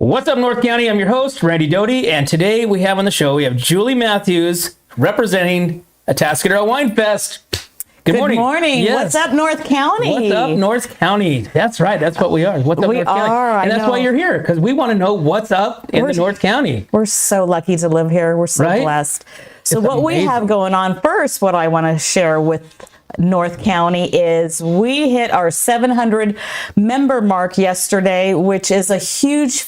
What's up, North County? I'm your host, Randy Doty, and today we have on the show, we have Julie Matthews representing Atascadero WineFest. Good morning. Good morning. Yes. What's up, North County? What's up, North County? That's right. That's what we are. What's up, We North County? are, And I that's know. why you're here, because we want to know what's up in the North County. We're so lucky to live here. We're so Right? blessed. So It's what we amazing. have going on first, what I want to share with North County is we hit our 700 member mark yesterday, which is a huge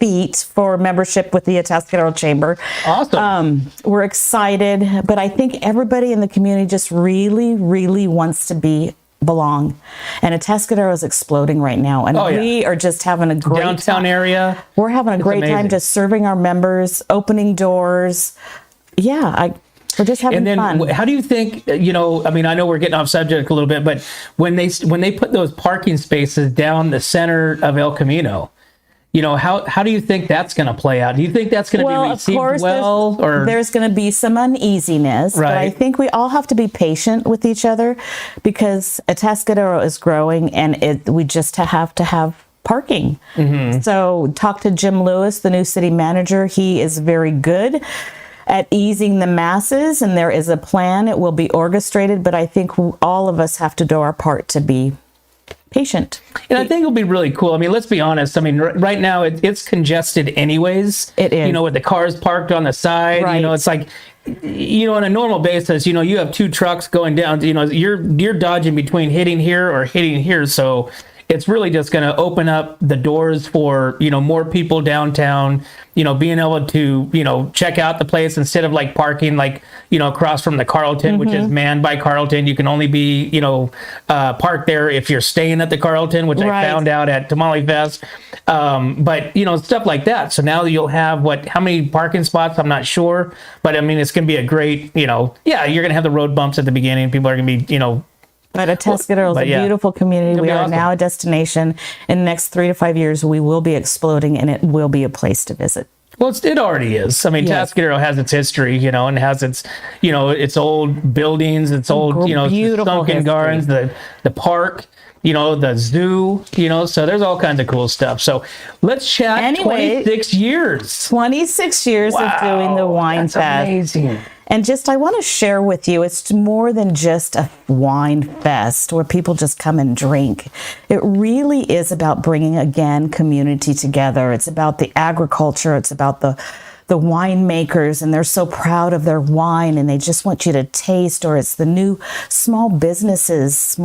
feat for membership with the Atascadero Chamber. Awesome. We're excited, but I think everybody in the community just really wants to belong. And Atascadero is exploding right now. And Oh, yeah. we are just having a great Downtown time. area. We're having a great time amazing. just serving our members, opening doors. Yeah, we're just having And then, fun. how do you think? I mean, I know we're getting off subject a little bit, but when they put those parking spaces down the center of El Camino, how do you think that's going to play out? Do you think that's going to be Of received course, well, or there's going to be some uneasiness, but I Right. think we all have to be patient with each other because Atascadero is growing, and we just have to have parking. Mm-hmm. So talk to Jim Lewis, the new city manager. He is very good at easing the masses, and there is a plan. It will be orchestrated, but I think all of us have to do our part to be patient. And I think it'll be really cool. I mean, let's be honest. I mean, right now it's congested anyways. It is. With the cars parked on the side. Right. It's like, on a normal basis, you have two trucks going down. You're dodging between hitting here or hitting here. So it's really just going to open up the doors for more people downtown. Being able to check out the place instead of like parking across from the Carlton, which is manned by Carlton. You can only be parked there if you're staying at the Carlton, which Right. I found out at Tamale Fest. But stuff like that. So now you'll have how many parking spots? I'm not sure, but I mean it's going to be a great you're going to have the road bumps at the beginning. People are going to be But Atascadero is a beautiful community. It'll We be are awesome. now a destination. In the next 3 to 5 years, we will be exploding, and it will be a place to visit. Well, it already is. I mean, Yes. Atascadero has its history, and has its, its old buildings, its old, Beautiful sunken history. gardens, the park, the zoo, so there's all kinds of cool stuff. So let's chat. Anyway, 26 years. 26 years of doing the Wine That's Fest. amazing. And I want to share with you, it's more than just a wine fest where people just come and drink. It really is about bringing, again, community together. It's about the agriculture. It's about the winemakers, and they're so proud of their wine, and they just want you to taste. Or it's the new small businesses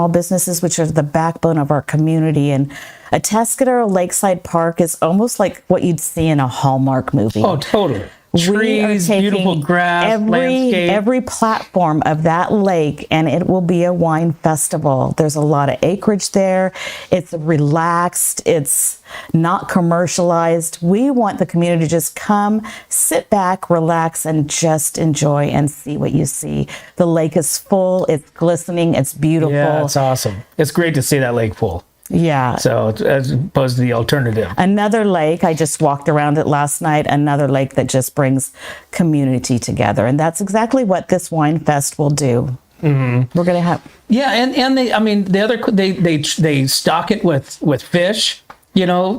which are the backbone of our community. And Atascadero Lakeside Park is almost like what you'd see in a Hallmark movie. Oh, totally. We are Trees, taking beautiful grass, landscape. every platform of that lake, and it will be a wine festival. There's a lot of acreage there. It's relaxed. It's not commercialized. We want the community to just come, sit back, relax, and just enjoy and see what you see. The lake is full. It's glistening. It's beautiful. Yeah, it's awesome. It's great to see that lake full. Yeah. So as opposed to the alternative. Another lake, I just walked around it last night, another lake that just brings community together. And that's exactly what this Wine Fest will do. Mm-hmm. We're going to have... Yeah, and they stock it with fish,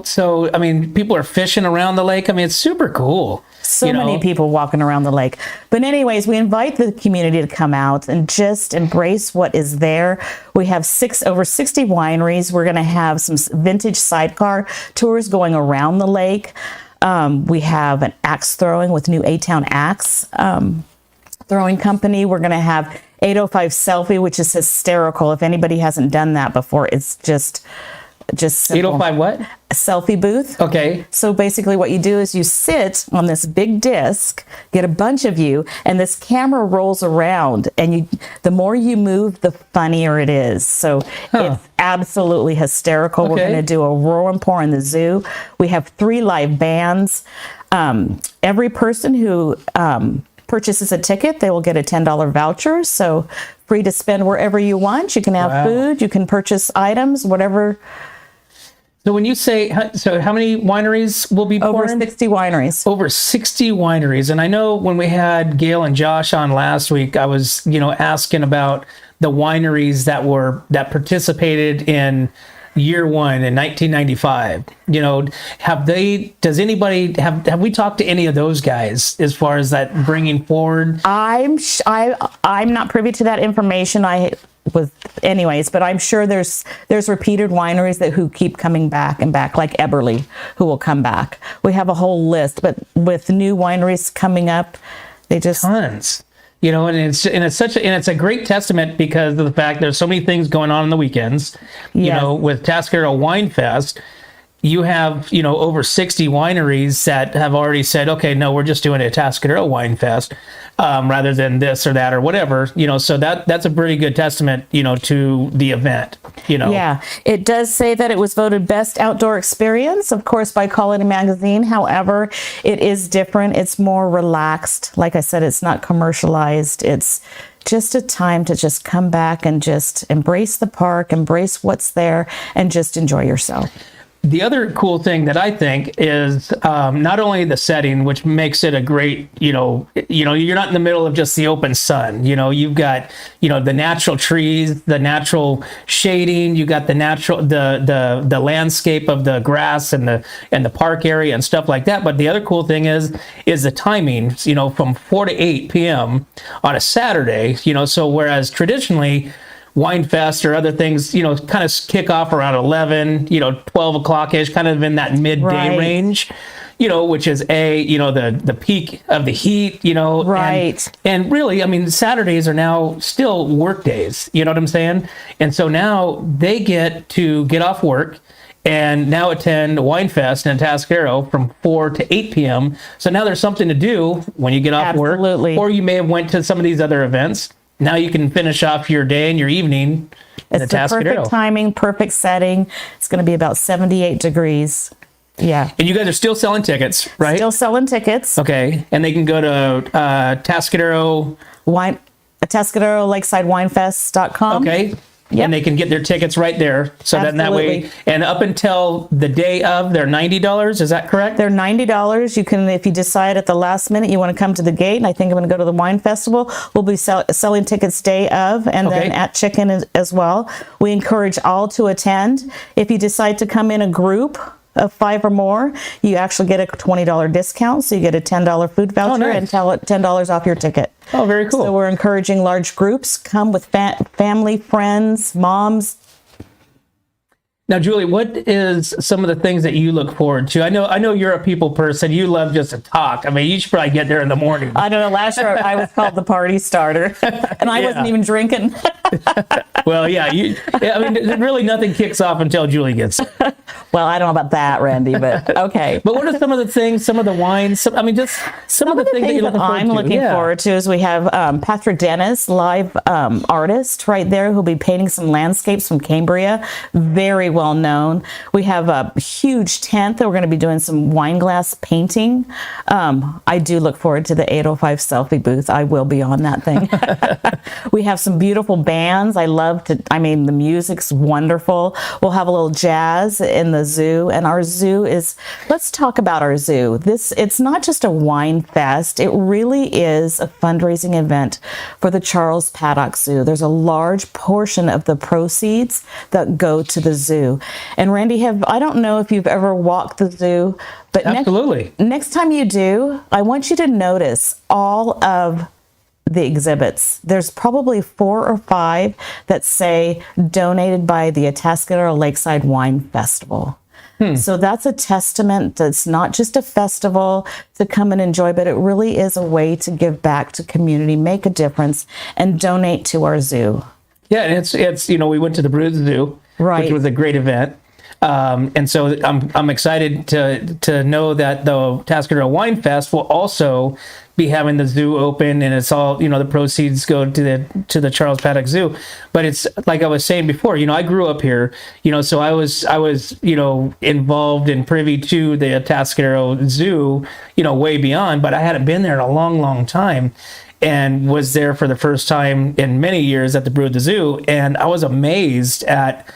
So I mean, people are fishing around the lake. I mean, it's super cool. So many people walking around the lake. But anyways, we invite the community to come out and just embrace what is there. We have over 60 wineries. We're going to have some vintage sidecar tours going around the lake. We have an axe throwing with New A-Town Axe Throwing Company. We're going to have 805 Selfie, which is hysterical. If anybody hasn't done that before, it's just simple. 805 what? A selfie booth. Okay. So basically what you do is you sit on this big disc, get a bunch of you, and this camera rolls around, and the more you move, the funnier it is. So it's absolutely hysterical. Okay. We're going to do a roar and pour in the zoo. We have 3 live bands. Every person who purchases a ticket, they will get a $10 voucher. So free to spend wherever you want. You can have food, you can purchase items, whatever. So when you say, how many wineries will be pouring? Over 60 wineries. Over 60 wineries. And I know when we had Gail and Josh on last week, I was, asking about the wineries that participated in year one in 1995. Have we talked to any of those guys as far as that bringing forward? I'm not privy to that information. But I'm sure there's repeated wineries who keep coming back and back, like Eberly, who will come back. We have a whole list, but with new wineries coming up, they just tons. And it's a great testament because of the fact there's so many things going on the weekends. Yes. With Atascadero WineFest, you have over 60 wineries that have already said, okay, no, we're just doing a Atascadero WineFest rather than this or that or whatever. So that's a pretty good testament, to the event. Yeah, it does say that it was voted best outdoor experience, of course, by Quality Magazine. However, it is different. It's more relaxed. Like I said, it's not commercialized. It's just a time to just come back and just embrace the park, embrace what's there, and just enjoy yourself. The other cool thing that I think is not only the setting, which makes it a great, you're not in the middle of just the open sun. You've got, the natural trees, the natural shading. You got the natural, the landscape of the grass and the park area and stuff like that. But the other cool thing is the timing. From 4 to 8 p.m. on a Saturday. So whereas traditionally, WineFest or other things, kind of kick off around 11, 12 o'clock-ish, kind of in that midday range, which is the peak of the heat, Right. And really, Saturdays are now still work days, you know what I'm saying? And so now they get to get off work and now attend WineFest in Atascadero from 4 to 8 p.m. So now there's something to do when you get off work. Or you may have went to some of these other events. Now you can finish off your day and your evening in It's the Atascadero. perfect timing, perfect setting. It's going to be about 78 degrees. Yeah. And you guys are still selling tickets, right? Still selling tickets. Okay. And they can go to Atascadero AtascaderoLakesideWinefest.com. Okay. Yep. And they can get their tickets right there. So that way, and up until the day of, they're $90. Is that correct? They're $90. You can, if you decide at the last minute you want to come to the gate, and I think I'm going to go to the wine festival, we'll be selling tickets day of and then at chicken as well. We encourage all to attend. If you decide to come in a group of 5 or more, you actually get a $20 discount. So you get a $10 food voucher and $10 off your ticket. Oh, very cool. So we're encouraging large groups. Come with family, friends, moms. Now, Julie, what is some of the things that you look forward to? I know you're a people person. You love just to talk. You should probably get there in the morning. I don't know. Last year I was called the party starter, and I wasn't even drinking. Well, yeah. Really nothing kicks off until Julie gets there. Well, I don't know about that, Randy, but okay. But what are some of the things, some of the wines, some of the things that you're looking forward to? I'm looking forward to is we have Patrick Dennis, live artist right there, who'll be painting some landscapes from Cambria. Very well known. We have a huge tent that we're going to be doing some wine glass painting. I do look forward to the 805 selfie booth. I will be on that thing. We have some beautiful bands. The music's wonderful. We'll have a little jazz in the zoo, and our zoo let's talk about our zoo. It's not just a wine fest. It really is a fundraising event for the Charles Paddock Zoo. There's a large portion of the proceeds that go to the zoo. And Randy, I don't know if you've ever walked the zoo, but absolutely. Next time you do, I want you to notice all of the exhibits. There's probably 4 or 5 that say donated by the Atascadero Lakeside Wine Festival. So that's a testament that's not just a festival to come and enjoy, but it really is a way to give back to community, make a difference, and donate to our zoo. Yeah, and it's we went to the Breweries Zoo, which was a great event. And so I'm excited to know that the Atascadero WineFest will also be having the zoo open, and it's all the proceeds go to the Charles Paddock Zoo. But it's like I was saying before, I grew up here, so I was involved and privy to the Atascadero Zoo, way beyond, but I hadn't been there in a long, long time. And was there for the first time in many years at the Breweries Zoo, and I was amazed at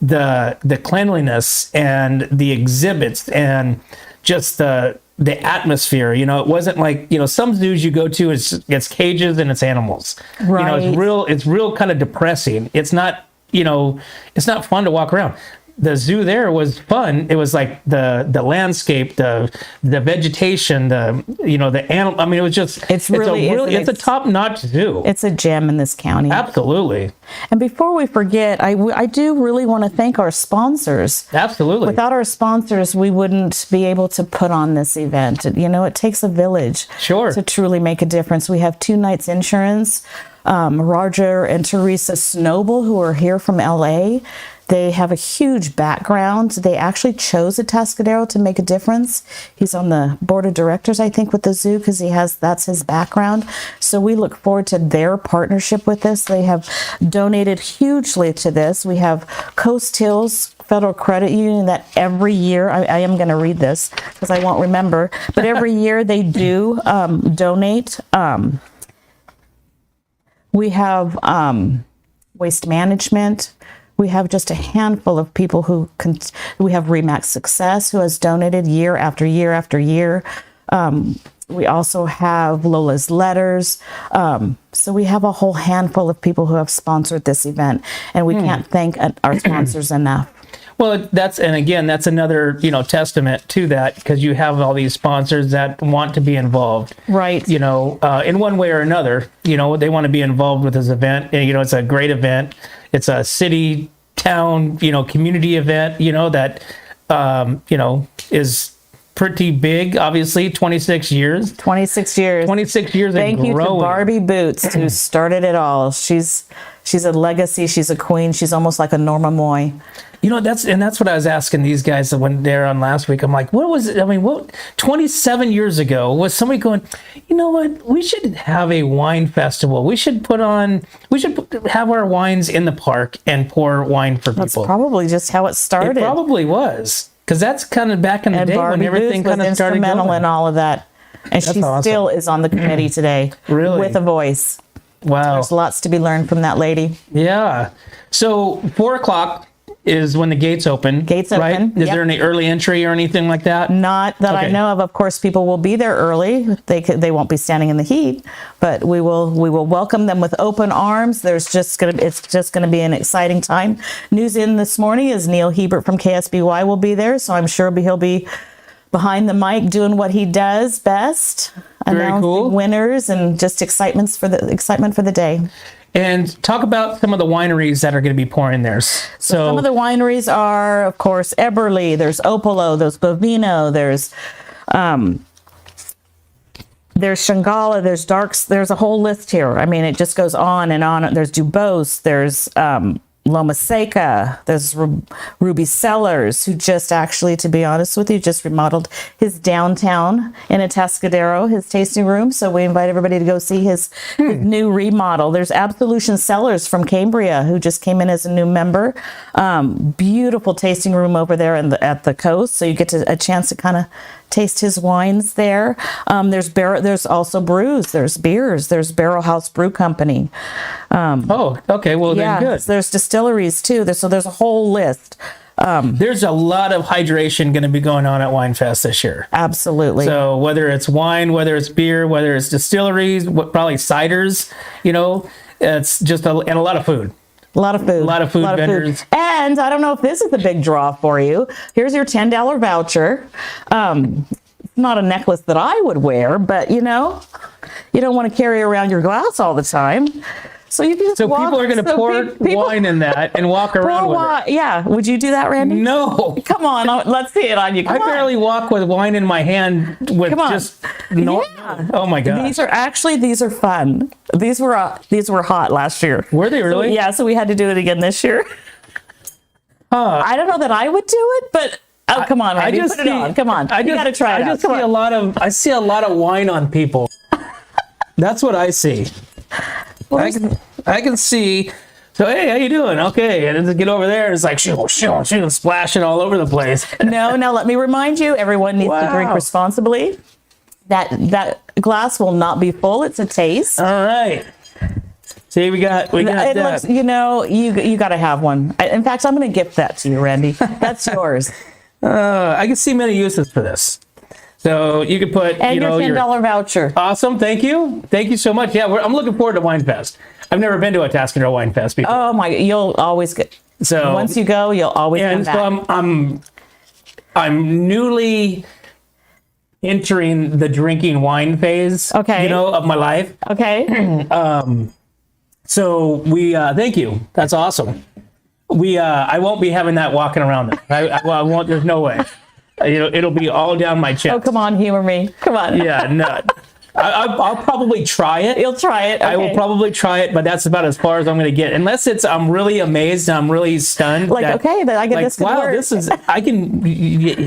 the cleanliness and the exhibits and just the atmosphere. It wasn't like some zoos you go to, it's cages and it's animals. Right. It's real kind of depressing. It's not it's not fun to walk around. the zoo there was fun. It was like the landscape, the vegetation, the animal. I mean, it was just it's a top-notch zoo. It's a gem in this county. Absolutely. And before we forget, I do really want to thank our sponsors. Absolutely. Without our sponsors, we wouldn't be able to put on this event. It takes a village to truly make a difference. We have 2 Nights Insurance, Roger and Teresa Snowball, who are here from LA. They have a huge background. They actually chose Atascadero to make a difference. He's on the board of directors, I think, with the zoo because that's his background. So we look forward to their partnership with this. They have donated hugely to this. We have Coast Hills Federal Credit Union that every year, I am going to read this because I won't remember, but every year they do donate. We have Waste Management. We have just a handful of people we have Remax Success, who has donated year after year after year. We also have Lola's Letters. So we have a whole handful of people who have sponsored this event, and we can't thank our sponsors enough. Well, that's another, testament to that, because you have all these sponsors that want to be involved. Right. In one way or another, they want to be involved with this event. It's a great event. It's a city, town, community event, that, is pretty big, obviously. 26 years. 26 years. 26 years. Thank you to Barbie Boots, who started it all. She's a legacy. She's a queen. She's almost like a Norma Moy. That's what I was asking these guys when they were on last week. I'm like, what was it? I mean, 27 years ago was somebody going, you know what? We should have a wine festival. We should have our wines in the park and pour wine for people. That's probably just how it started. It probably was. Because that's kind of back in the day when everything kind of started going. Instrumental in all of that. And she still is on the committee today. Really? With a voice. Wow. There's lots to be learned from that lady. Yeah. So 4:00 is when the gates open. Gates open. Right? Is there any early entry or anything like that? Not that I know of. Of course, people will be there early. They won't be standing in the heat, but we will welcome them with open arms. It's just gonna be an exciting time. News in this morning is Neil Hebert from KSBY will be there, so I'm sure he'll be behind the mic doing what he does best, announcing winners and just excitement for the day. And talk about some of the wineries that are going to be pouring there. So some of the wineries are, of course, Eberly, there's Opolo, there's Bovino, there's Shangala, there's Darks, there's a whole list here. I mean, it just goes on and on. There's Dubose, there's Loma Seca, there's Ruby Cellars, who just actually, to be honest with you, just remodeled his downtown in Atascadero, his tasting room. So we invite everybody to go see his new remodel. There's Absolution Cellars from Cambria, who just came in as a new member. Beautiful tasting room over there at the coast. So you get a chance to kind of taste his wines there. There's also brews, there's beers, there's Barrel House Brew Company. Okay. Well, then good. There's distilleries too. There's a whole list. There's a lot of hydration going to be going on at WineFest this year. Absolutely. So whether it's wine, whether it's beer, whether it's distilleries, probably ciders, it's just and a lot of food. A lot of food vendors. And I don't know if this is a big draw for you. Here's your $10 voucher. Not a necklace that I would wear, but you don't want to carry around your glass all the time. So you can just people are going to pour wine in that and walk around with it. Yeah. Would you do that, Randy? No. Come on. Let's see it on you. I barely walk with wine in my hand with just no. Yeah. Oh my God. These are fun. These were hot last year. Were they really? So we had to do it again this year. I don't know that I would do it, but come on, Randy, put it on. Come on. You got to try it out. I see a lot of wine on people. That's what I see. I can see. So hey, how you doing? Okay, and then get over there. It's like shoo, splashing all over the place. No. Let me remind you, everyone needs to drink responsibly. That glass will not be full. It's a taste. All right. See, we got that. Looks, you got to have one. In fact, I'm going to gift that to you, Randy. That's yours. I can see many uses for this. So you could put, and your $10 voucher. Awesome. Thank you so much. Yeah, I'm looking forward to WineFest. I've never been to Atascadero WineFest before. Oh my! You'll always get. So once you go, you'll always come and back. so I'm newly entering the drinking wine phase. Okay. You know, of my life. Okay. So we thank you. That's awesome. I won't be having that walking around. I won't. There's no way. It'll be all down my chest. Oh, come on, humor me. Come on. Yeah, no. I'll probably try it. You'll try it. Okay. I will probably try it, but that's about as far as I'm going to get. Unless I'm really amazed and I'm really stunned. Like, okay, then I get this. Wow, work. I can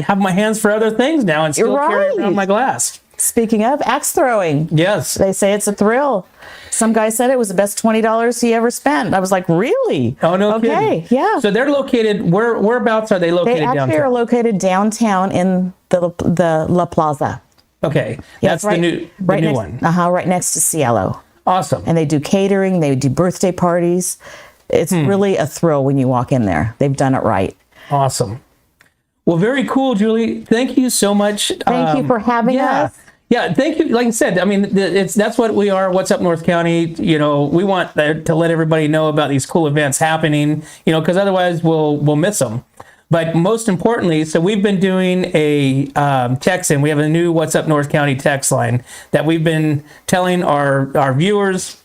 have my hands for other things now and still carry around my glass. Speaking of axe throwing, Yes. they say it's a thrill. Some guy said it was the best $20 he ever spent. I was like, really? Oh, no Okay, kidding. yeah. So they're located, whereabouts are they located They actually downtown? are located downtown in the La Plaza. Okay, Yeah, that's it's the new next, one. Right next to Cielo. Awesome. And they do catering, they do birthday parties. It's really a thrill when you walk in there. They've done it right. Awesome. Well, very cool, Julie. Thank you so much. Thank you for having us. Yeah, thank you. Like I said, I mean, that's what we are. What's Up North County? We want to let everybody know about these cool events happening. Because otherwise we'll miss them. But most importantly, so we've been doing a text in. We have a new What's Up North County text line that we've been telling our viewers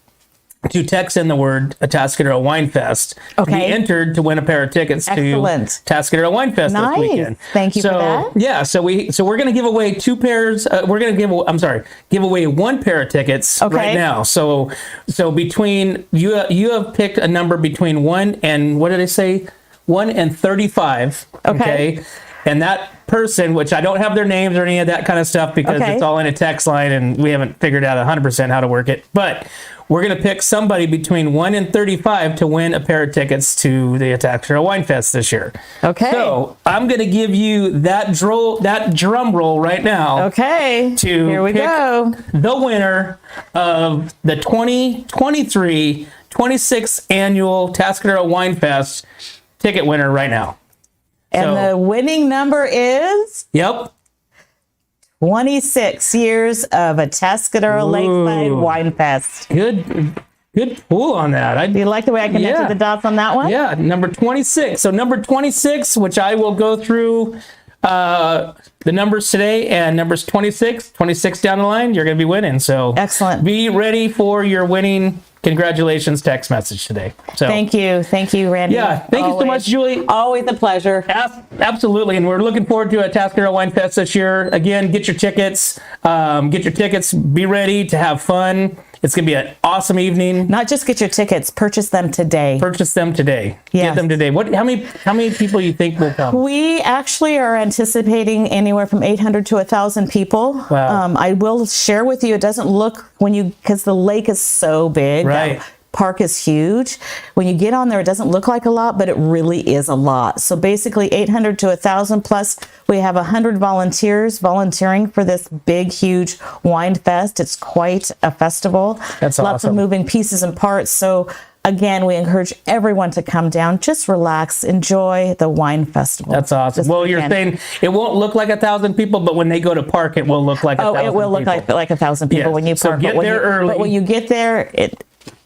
to text in the word Atascadero WineFest to be entered to win a pair of tickets to Atascadero WineFest this weekend. Thank you for that. Yeah, so we're going to give away two pairs. We're going to give away one pair of tickets right now. So between you have picked a number between 1 and what did I say? 1 and 35. Okay. And that person, which I don't have their names or any of that kind of stuff because it's all in a text line and we haven't figured out 100% how to work it. But we're going to pick somebody between 1 and 35 to win a pair of tickets to the Atascadero WineFest this year. Okay. So I'm going to give you that drum roll right now. Okay. Here we go. The winner of the 2023-26 annual Atascadero WineFest ticket winner right now. And the winning number is? Yep. 26 years of Atascadero Lakeside WineFest. Good pull on that. Do you like the way I connected the dots on that one? Yeah, number 26. So number 26, which I will go through the numbers today, and numbers 26 down the line, you're going to be winning. So excellent. Be ready for your winning congratulations text message today. So thank you, Randy. Yeah, thank you so much, Julie. Always a pleasure. Absolutely, and we're looking forward to Atascadero WineFest this year. Again, get your tickets. Be ready to have fun. It's going to be an awesome evening. Not just get your tickets, purchase them today. Get them today. How many people you think will come? We actually are anticipating anywhere from 800 to 1,000 people. Wow. I will share with you, it doesn't look because the lake is so big. Right. Park is huge. When you get on there, it doesn't look like a lot, but it really is a lot. So basically 800 to 1,000 plus. We have 100 volunteers volunteering for this big, huge wine fest. It's quite a festival. That's Lots of moving pieces and parts. So again, we encourage everyone to come down, just relax, enjoy the wine festival. That's awesome. Well, you're saying it won't look like 1,000 people, but when they go to park, it will look like 1,000 people. Oh, it will look like 1,000 people when you park. So get there early. But when you get there,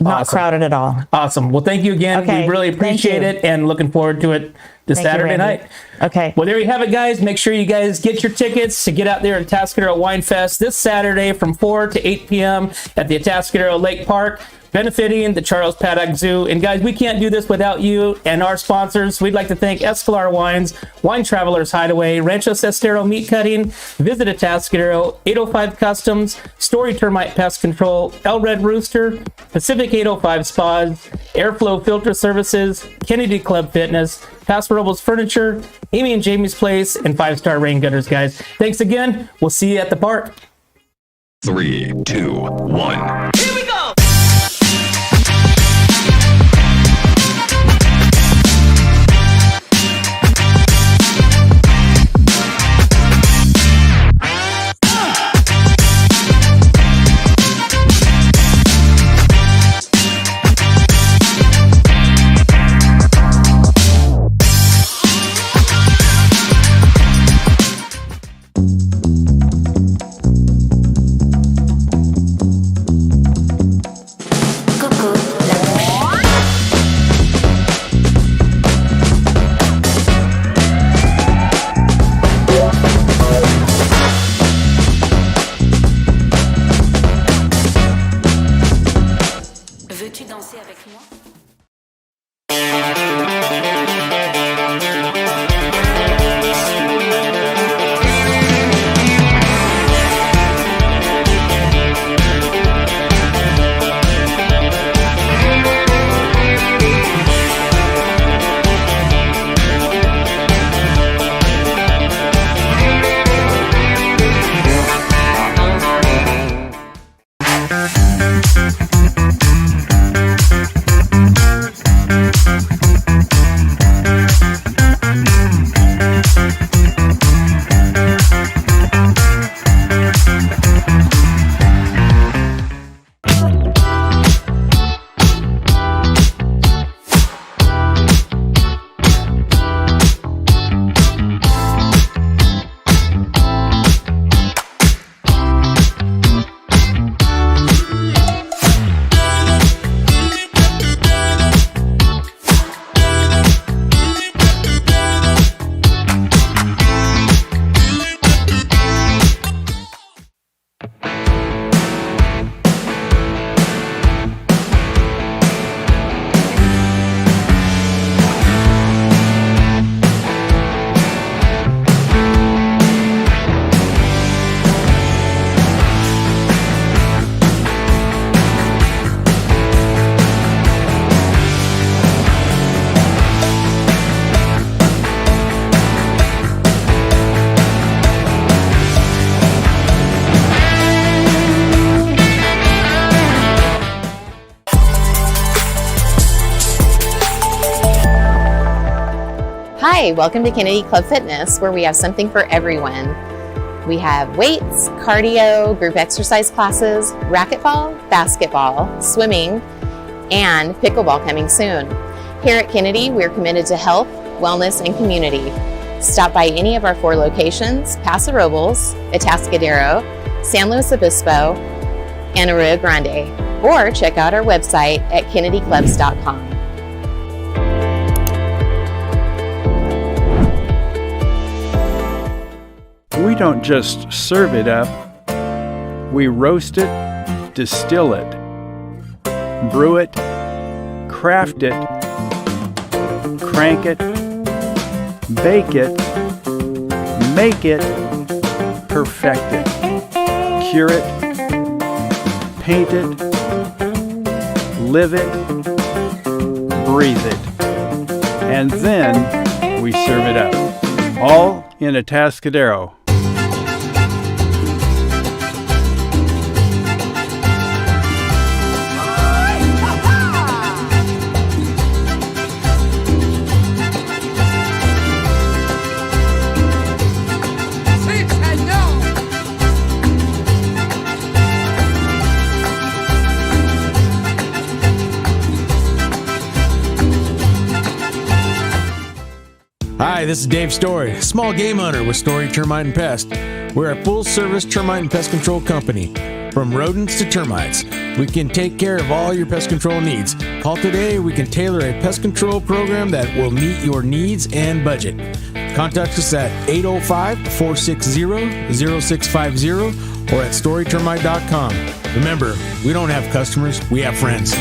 not crowded at all. Awesome. Well, thank you again. We really appreciate it and looking forward to it this Saturday night. Okay. Well, there you have it, guys. Make sure you guys get your tickets to get out there at Atascadero WineFest this Saturday from 4 to 8 p.m. at the Atascadero Lake Park, benefiting the Charles Paddock Zoo. And guys, we can't do this without you and our sponsors. We'd like to thank Escalar Wines, Wine Travelers Hideaway, Rancho Sestero Meat Cutting, Visit Atascadero, 805 Customs, Story Termite Pest Control, El Red Rooster, Pacific 805 Spas, Airflow Filter Services, Kennedy Club Fitness, Paso Robles Furniture, Amy and Jamie's Place, and 5-Star Rain Gutters, guys. Thanks again. We'll see you at the park. 3, 2, 1. Here we go! Hi, welcome to Kennedy Club Fitness, where we have something for everyone. We have weights, cardio, group exercise classes, racquetball, basketball, swimming, and pickleball coming soon. Here at Kennedy, we're committed to health, wellness, and community. Stop by any of our 4 locations: Paso Robles, Atascadero, San Luis Obispo, and Arroyo Grande, or check out our website at kennedyclubs.com. We don't just serve it up, we roast it, distill it, brew it, craft it, crank it, bake it, make it, perfect it, cure it, paint it, live it, breathe it, and then we serve it up, all in Atascadero. Hi, this is Dave Story, small game hunter with Story Termite and Pest. We're a full-service termite and pest control company. From rodents to termites, we can take care of all your pest control needs. Call today, we can tailor a pest control program that will meet your needs and budget. Contact us at 805-460-0650 or at storytermite.com. Remember, we don't have customers, we have friends.